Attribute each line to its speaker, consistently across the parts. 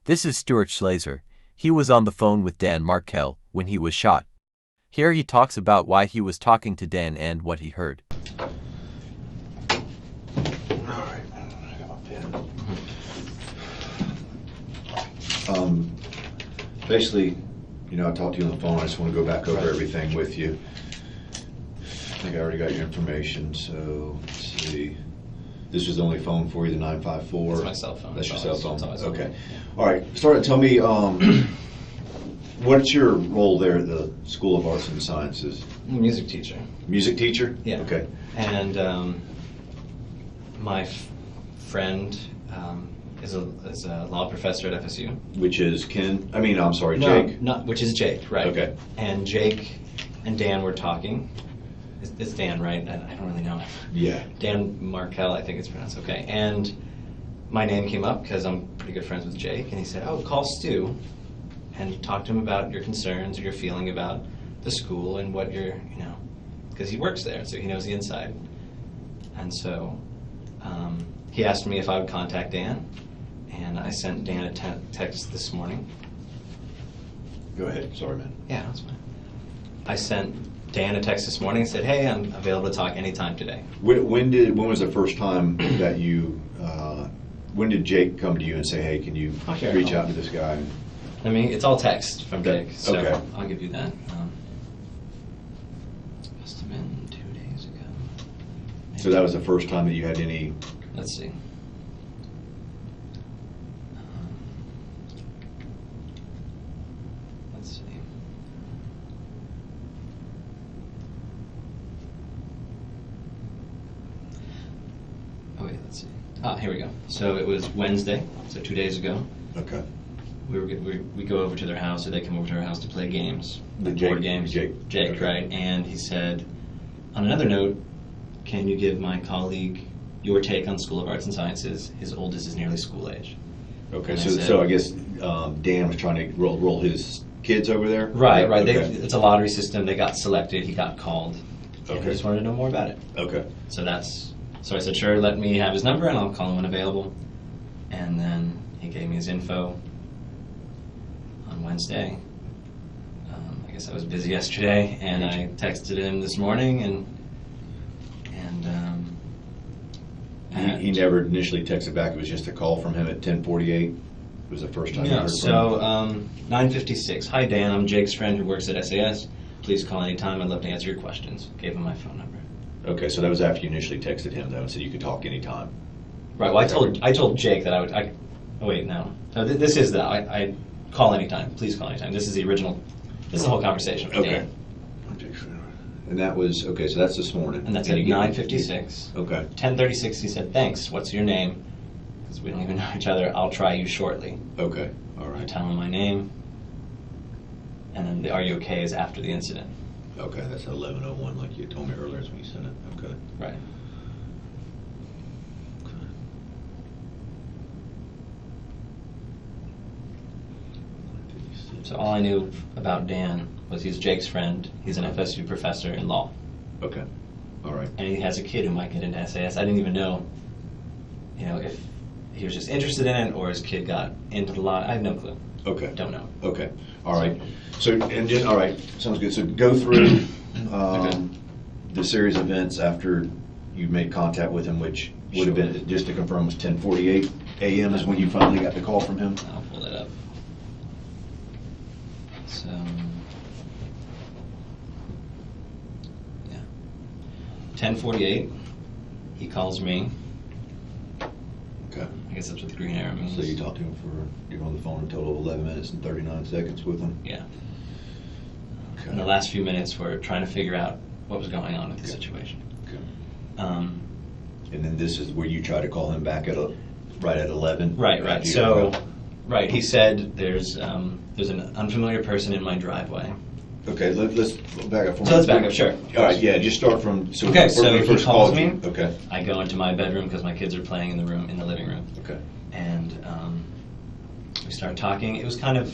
Speaker 1: This is Stewart Schlazer. He was on the phone with Dan Markel when he was shot. Here he talks about why he was talking to Dan and what he heard.
Speaker 2: Alright, I got my pen. Basically, I talked to you on the phone. I just want to go back over everything with you. I think I already got your information, so let's see. This was the only phone for you, the 954?
Speaker 3: That's my cell phone.
Speaker 2: That's your cell phone? Okay.
Speaker 3: Yeah.
Speaker 2: All right, start to tell me, what's your role there at the School of Arts and Sciences?
Speaker 3: I'm a music teacher.
Speaker 2: Music teacher?
Speaker 3: Yeah.
Speaker 2: Okay.
Speaker 3: And my friend is a law professor at FSU.
Speaker 2: Which is Ken? I'm sorry,
Speaker 3: No,
Speaker 2: Jake?
Speaker 3: which is Jake, right.
Speaker 2: Okay.
Speaker 3: And Jake and Dan were talking. It's Dan, right? I don't really know.
Speaker 2: Yeah.
Speaker 3: Dan Markel, I think it's pronounced. Okay. And my name came up because I'm pretty good friends with Jake. And he said, oh, call Stu and talk to him about your concerns or your feeling about the school and what you're, because he works there, so he knows the inside. And so he asked me if I would contact Dan. And I sent Dan a text this morning.
Speaker 2: Go ahead. Sorry, man.
Speaker 3: Yeah, that's fine. I sent Dan a text this morning and said, hey, I'm available to talk anytime today.
Speaker 2: When was the first time that you, when did Jake come to you and say, hey, can you reach out to this guy?
Speaker 3: It's all text from Jake, so
Speaker 2: okay.
Speaker 3: I'll give you that. Must have been 2 days ago.
Speaker 2: So that was the first time that you had any...
Speaker 3: Let's see. Let's see. Oh wait, let's see. Here we go. So it was Wednesday, so 2 days ago.
Speaker 2: Okay.
Speaker 3: We go over to their house, or they come over to our house to play games, board games.
Speaker 2: Jake,
Speaker 3: okay. Right? And he said, on another note, can you give my colleague your take on School of Arts and Sciences? His oldest is nearly school age.
Speaker 2: Okay, so I guess Dan was trying to roll his kids over there?
Speaker 3: Right.
Speaker 2: Okay.
Speaker 3: It's a lottery system. They got selected. He got called.
Speaker 2: Okay.
Speaker 3: And he just wanted to know more about it.
Speaker 2: Okay.
Speaker 3: So I said, sure, let me have his number and I'll call him when available. And then he gave me his info on Wednesday. I guess I was busy yesterday, and I texted him this morning, and
Speaker 2: he never initially texted back. It was just a call from him at 10:48. It was the first time.
Speaker 3: Yeah. So 9:56. Hi Dan, I'm Jake's friend who works at SAS. Please call anytime. I'd love to answer your questions. Gave him my phone number.
Speaker 2: Okay, so that was after you initially texted him, though, and said you could talk anytime.
Speaker 3: Right. Well, I told Jake that I would. Oh wait, no. This is that I call anytime. Please call anytime. This is the original. This is the whole conversation with Dan.
Speaker 2: And that was okay. So that's this morning.
Speaker 3: And that's at 9:56.
Speaker 2: Okay.
Speaker 3: 10:36. He said, "Thanks. What's your name? Because we don't even know each other. I'll try you shortly."
Speaker 2: Okay. All
Speaker 3: I
Speaker 2: right.
Speaker 3: tell him my name, and then the "Are you okay?" is after the incident.
Speaker 2: Okay, that's 11:01, like you told me earlier, is when you sent it. Okay.
Speaker 3: Right. So all I knew about Dan was he's Jake's friend. He's an FSU professor in law.
Speaker 2: Okay. All right.
Speaker 3: And he has a kid who might get into SAS. I didn't even know, if he was just interested in it or his kid got into the law. I have no clue.
Speaker 2: Okay.
Speaker 3: Don't know.
Speaker 2: Okay. All right. So, all right. Sounds good. So go through the series of events after you made contact with him, which would have been, just to confirm, was 10:48 a.m. is when you finally got the call from him?
Speaker 3: I'll pull that up. So, yeah. 10:48, he calls me.
Speaker 2: Okay.
Speaker 3: I guess that's what the green arrow means.
Speaker 2: So you talked to him you're on the phone a total of 11 minutes and 39 seconds with him?
Speaker 3: Yeah.
Speaker 2: Okay.
Speaker 3: And the last few minutes were trying to figure out what was going on with the situation.
Speaker 2: Okay.
Speaker 3: And
Speaker 2: then this is where you try to call him back right at 11?
Speaker 3: Right. So, right, he said there's an unfamiliar person in my driveway.
Speaker 2: Okay, let's back up.
Speaker 3: So let's back up, sure.
Speaker 2: All right, yeah, just start from.
Speaker 3: Okay, so he calls me.
Speaker 2: Okay.
Speaker 3: I go into my bedroom because my kids are playing in the living room.
Speaker 2: Okay.
Speaker 3: And we start talking. It was kind of,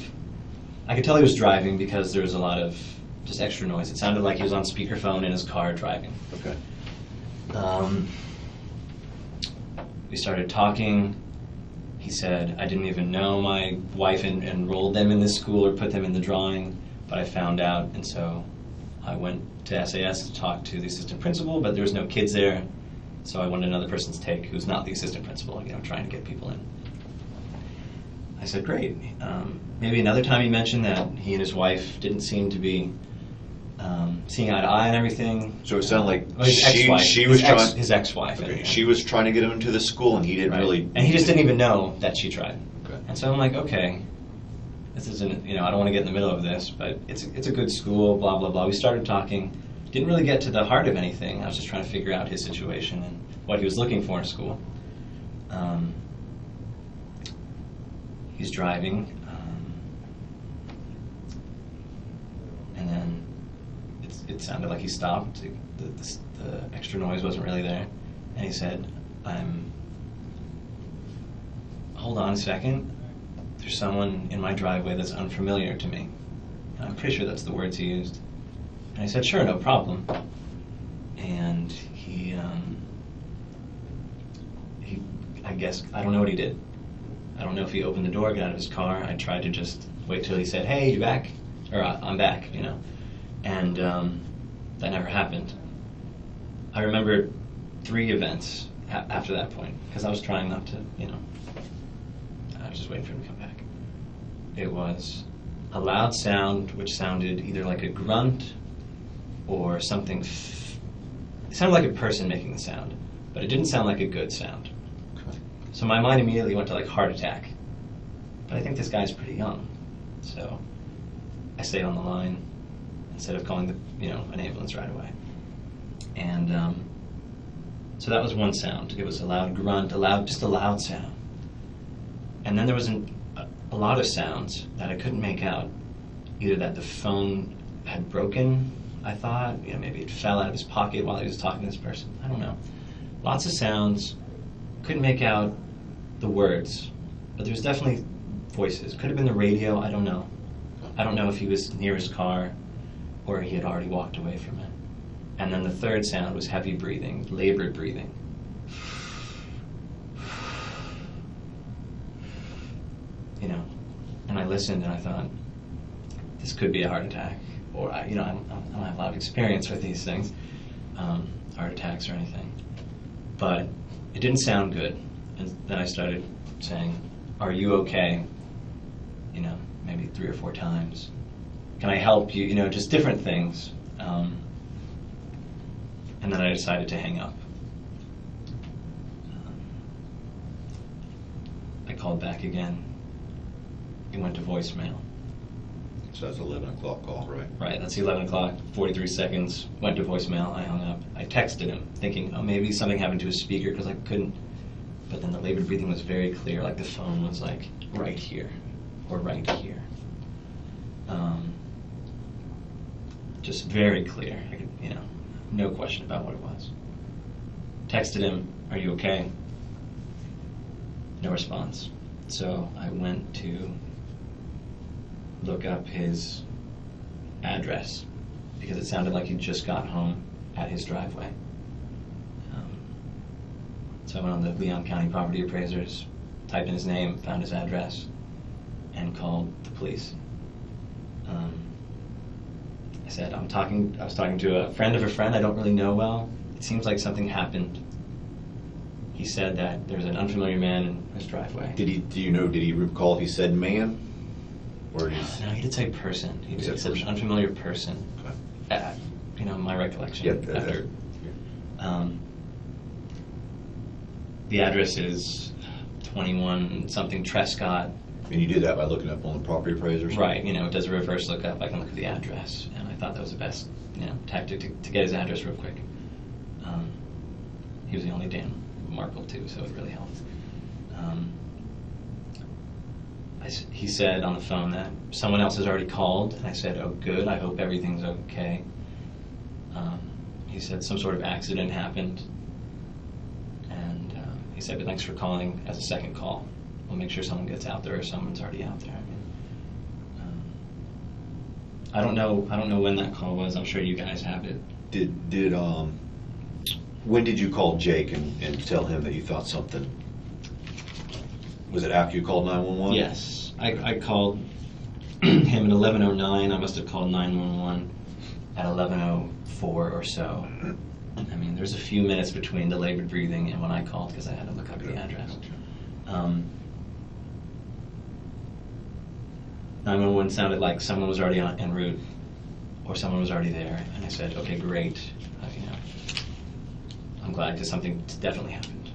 Speaker 3: I could tell he was driving because there was a lot of just extra noise. It sounded like he was on speakerphone in his car driving.
Speaker 2: Okay.
Speaker 3: We started talking. He said, I didn't even know my wife enrolled them in this school or put them in the drawing, but I found out, and so I went to SAS to talk to the assistant principal, but there was no kids there, so I wanted another person's take who's not the assistant principal, trying to get people in. I said, great. Maybe another time he mentioned that he and his wife didn't seem to be seeing eye to eye and everything.
Speaker 2: So it sounded like
Speaker 3: His ex-wife. His ex-wife.
Speaker 2: Okay, she was trying to get him into the school, and he didn't
Speaker 3: Right.
Speaker 2: really.
Speaker 3: And he just didn't even know that she tried.
Speaker 2: Okay.
Speaker 3: And so I'm like, okay, this isn't, I don't want to get in the middle of this, but it's a good school, blah, blah, blah. We started talking. Didn't really get to the heart of anything. I was just trying to figure out his situation and what he was looking for in school. He's driving, and then it sounded like he stopped. The extra noise wasn't really there. And he said, hold on a second. There's someone in my driveway that's unfamiliar to me. And I'm pretty sure that's the words he used. And I said, sure, no problem. And he I guess, I don't know what he did. I don't know if he opened the door, got out of his car. I tried to just wait till he said, hey, you back? Or I'm back, And that never happened. I remember 3 events after that point, because I was trying not to, I was just waiting for him to come back. It was a loud sound, which sounded either like a grunt or something. It sounded like a person making the sound, but it didn't sound like a good sound.
Speaker 2: Okay.
Speaker 3: So my mind immediately went to like heart attack. But I think this guy's pretty young, so I stayed on the line instead of calling an ambulance right away. And so that was one sound. It was a loud grunt, just a loud sound. And then there was a lot of sounds that I couldn't make out. Either that the phone had broken, I thought, maybe it fell out of his pocket while he was talking to this person. I don't know. Lots of sounds. Couldn't make out the words, but there was definitely voices. Could have been the radio, I don't know. I don't know if he was near his car or he had already walked away from it. And then the third sound was heavy breathing, labored breathing. And I listened and I thought, this could be a heart attack. Or, I don't have a lot of experience with these things, heart attacks or anything. But it didn't sound good. And then I started saying, are you okay? Maybe 3 or 4 times. Can I help you? Just different things. And then I decided to hang up. I called back again. It went to voicemail.
Speaker 2: So that's 11 o'clock call, right?
Speaker 3: Right, that's 11 o'clock, 43 seconds, went to voicemail, I hung up. I texted him, thinking, maybe something happened to his speaker, because I couldn't. But then the labored breathing was very clear, like the phone was like right here, or right here. Just very clear, I could, no question about what it was. Texted him, are you okay? No response. So I went to look up his address because it sounded like he just got home at his driveway. So I went on the Leon County Property Appraisers, typed in his name, found his address, and called the police. I said, I was talking to a friend of a friend I don't really know well. It seems like something happened. He said that there was an unfamiliar man in his driveway.
Speaker 2: Did he recall if he said man? Or
Speaker 3: No, he did say person. He said an unfamiliar person.
Speaker 2: Okay.
Speaker 3: My recollection.
Speaker 2: Yep.
Speaker 3: After, the address is 21 something Trescott.
Speaker 2: And you did that by looking up on the property appraisers?
Speaker 3: Right. It does a reverse lookup. I can look at the address, and I thought that was the best tactic to get his address real quick. He was the only damn Markel too, so it really helped. He said on the phone that someone else has already called, and I said, oh good, I hope everything's okay. He said some sort of accident happened, and he said, but thanks for calling as a second call. We'll make sure someone gets out there or someone's already out there. I don't know when that call was. I'm sure you guys have it.
Speaker 2: When did you call Jake and tell him that you thought something Was it after you called 911?
Speaker 3: Yes. I called him at 11:09. I must have called 911 at 11:04 or so. I mean, there's a few minutes between the labored breathing and when I called because I had to look up the address. 911 sounded like someone was already en route, or someone was already there, and I said, "Okay, great. You know, I'm glad because something definitely happened."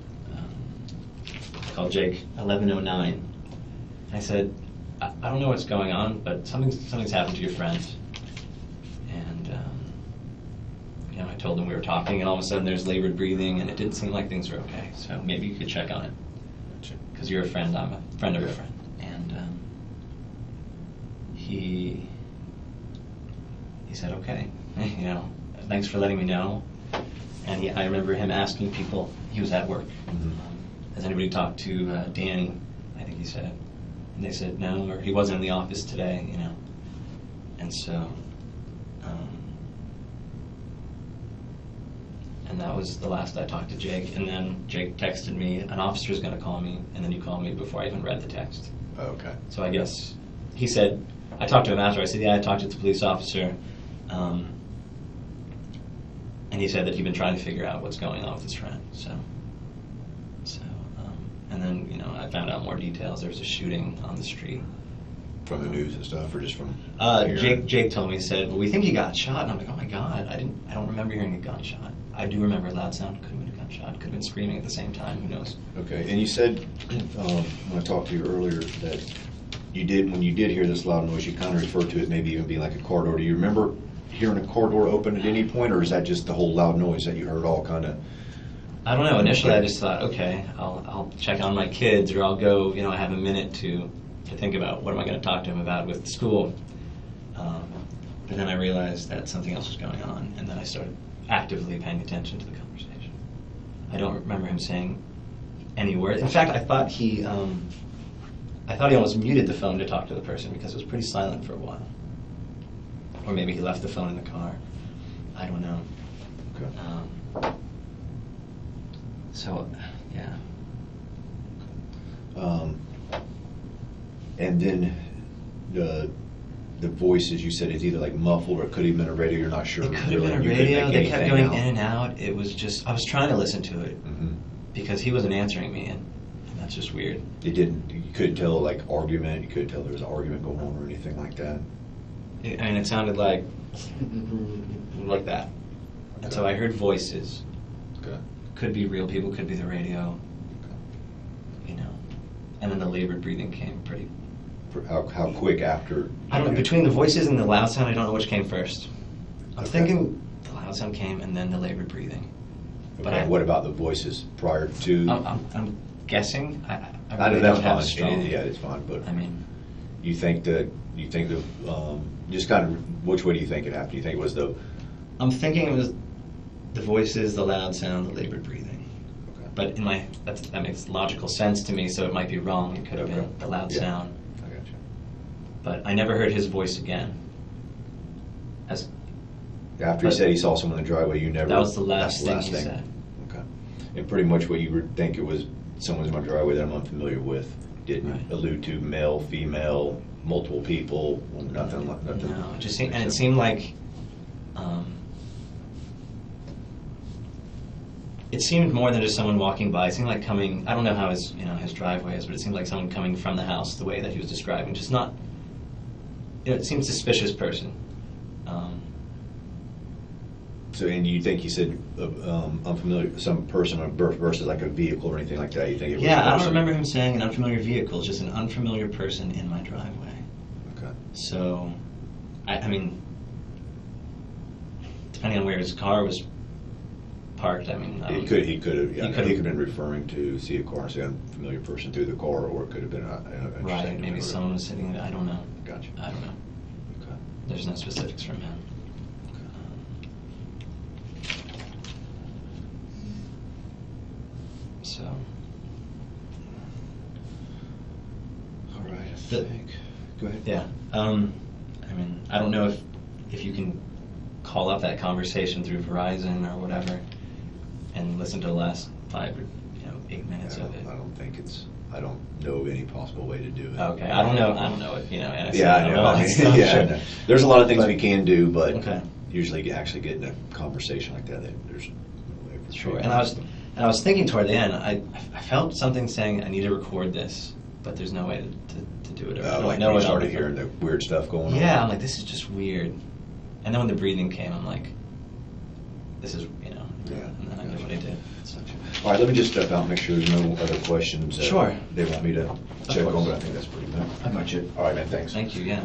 Speaker 3: I called Jake 11:09. I said, "I don't know what's going on, but something's happened to your friend." And you know, I told him we were talking, and all of a sudden there's labored breathing, and it didn't seem like things were okay. So maybe you could check on it, because you're a friend. I'm a friend of a friend. And he said, "Okay, you know, thanks for letting me know." And I remember him asking people. He was at work. Has anybody talked to Danny? I think he said. And they said no, or he wasn't in the office today, you know. And so, and that was the last I talked to Jake. And then Jake texted me, "An officer's going to call me," and then you called me before I even read the text.
Speaker 2: Okay.
Speaker 3: So I guess he said, I talked to him after. I said, "Yeah, I talked to the police officer," and he said that he'd been trying to figure out what's going on with his friend. And then, you know, I found out more details. There was a shooting on the street.
Speaker 2: From the news and stuff, or just from?
Speaker 3: Jake told me, said, "Well, we think he got shot." And I'm like, "Oh my God, I don't remember hearing a gunshot." I do remember a loud sound. Could have been a gunshot. Could have been screaming at the same time. Who knows?
Speaker 2: Okay. And you said when I talked to you earlier that when you did hear this loud noise, you kind of referred to it maybe even being like a car door. Do you remember hearing a car door open at any point, or is that just the whole loud noise that you heard all kind of?
Speaker 3: I don't know. Initially, I just thought, okay, I'll check on my kids, or I'll go. You know, I have a minute to think about what am I going to talk to him about with school. But then I realized that something else was going on, and then I started actively paying attention to the conversation. I don't remember him saying any words. In fact, I thought he almost muted the phone to talk to the person because it was pretty silent for a while. Or maybe he left the phone in the car. I don't know.
Speaker 2: Okay.
Speaker 3: So, yeah.
Speaker 2: And then the voices, you said it's either like muffled or it could have been a radio. You're not sure.
Speaker 3: It could have been a radio. They kept going in and out. It was just, I was trying to listen to it because he wasn't answering me, and that's just weird.
Speaker 2: You couldn't tell like argument. You couldn't tell there was an argument going on or anything like that.
Speaker 3: I mean, it sounded like that. And so I heard voices.
Speaker 2: Okay.
Speaker 3: Could be real people, could be the radio. You know. And then the labored breathing came pretty.
Speaker 2: How quick after?
Speaker 3: I don't know. Between the voices and the loud sound, I don't know which came first. I'm thinking the loud sound came and then the labored breathing.
Speaker 2: Okay.
Speaker 3: But
Speaker 2: What about the voices prior to?
Speaker 3: I'm guessing. I
Speaker 2: know
Speaker 3: really
Speaker 2: that's
Speaker 3: don't have
Speaker 2: fine.
Speaker 3: strong.
Speaker 2: Yeah, it's fine. But
Speaker 3: I mean,
Speaker 2: you think just kind of which way do you think it happened? Do you think it was the?
Speaker 3: I'm thinking it was the voices, the loud sound, the labored breathing.
Speaker 2: Okay.
Speaker 3: But that makes logical sense to me, so it might be wrong. It could have been the loud sound.
Speaker 2: I got you.
Speaker 3: But I never heard his voice again.
Speaker 2: After he said he saw someone in the driveway, you never.
Speaker 3: That was the last
Speaker 2: that's
Speaker 3: thing he said.
Speaker 2: Okay. And pretty much what you would think it was someone's in my driveway that I'm unfamiliar with. Didn't allude to male, female, multiple people, nothing.
Speaker 3: No, it seemed like. It seemed more than just someone walking by. It seemed like coming. I don't know how his driveway is, but it seemed like someone coming from the house the way that he was describing. Just not. It seemed suspicious person.
Speaker 2: So, and you think he said unfamiliar, some person on birth versus like a vehicle or anything like that? You think it was?
Speaker 3: Yeah, I don't remember him saying an unfamiliar vehicle. Just an unfamiliar person in my driveway.
Speaker 2: Okay.
Speaker 3: So, I mean, depending on where his car was parked, I mean,
Speaker 2: he could have been referring to see a car and say unfamiliar person through the car, or it could have been
Speaker 3: right. Maybe someone was sitting there. I don't know.
Speaker 2: Gotcha.
Speaker 3: I don't know.
Speaker 2: Okay.
Speaker 3: There's no specifics from him. So.
Speaker 2: All right. I think. Go ahead.
Speaker 3: Yeah. I mean, I don't know if you can call up that conversation through Verizon or whatever and listen to the last 5 or 8 minutes of it.
Speaker 2: I don't think it's. I don't know of any possible way to do it.
Speaker 3: Okay, I don't know if, NSA,
Speaker 2: Yeah, I know.
Speaker 3: all that stuff,
Speaker 2: Yeah,
Speaker 3: sure.
Speaker 2: I know. There's a lot of things
Speaker 3: But-
Speaker 2: we can do, but
Speaker 3: Okay.
Speaker 2: usually actually getting a conversation like that, there's no way for
Speaker 3: Sure, and I was thinking toward the end, I felt something saying I need to record this, but there's no way to do it. Or
Speaker 2: like
Speaker 3: no
Speaker 2: we
Speaker 3: way to-
Speaker 2: started hearing the weird stuff going on.
Speaker 3: Yeah, I'm like, this is just weird. And then when the breathing came, I'm like, this is,
Speaker 2: Yeah.
Speaker 3: and then I did what I did. So.
Speaker 2: All right, let me just step out and make sure there's no other questions that
Speaker 3: Sure.
Speaker 2: they want me to check
Speaker 3: course.
Speaker 2: on, but I think that's pretty much it. All right, man, thanks.
Speaker 3: Thank you, yeah.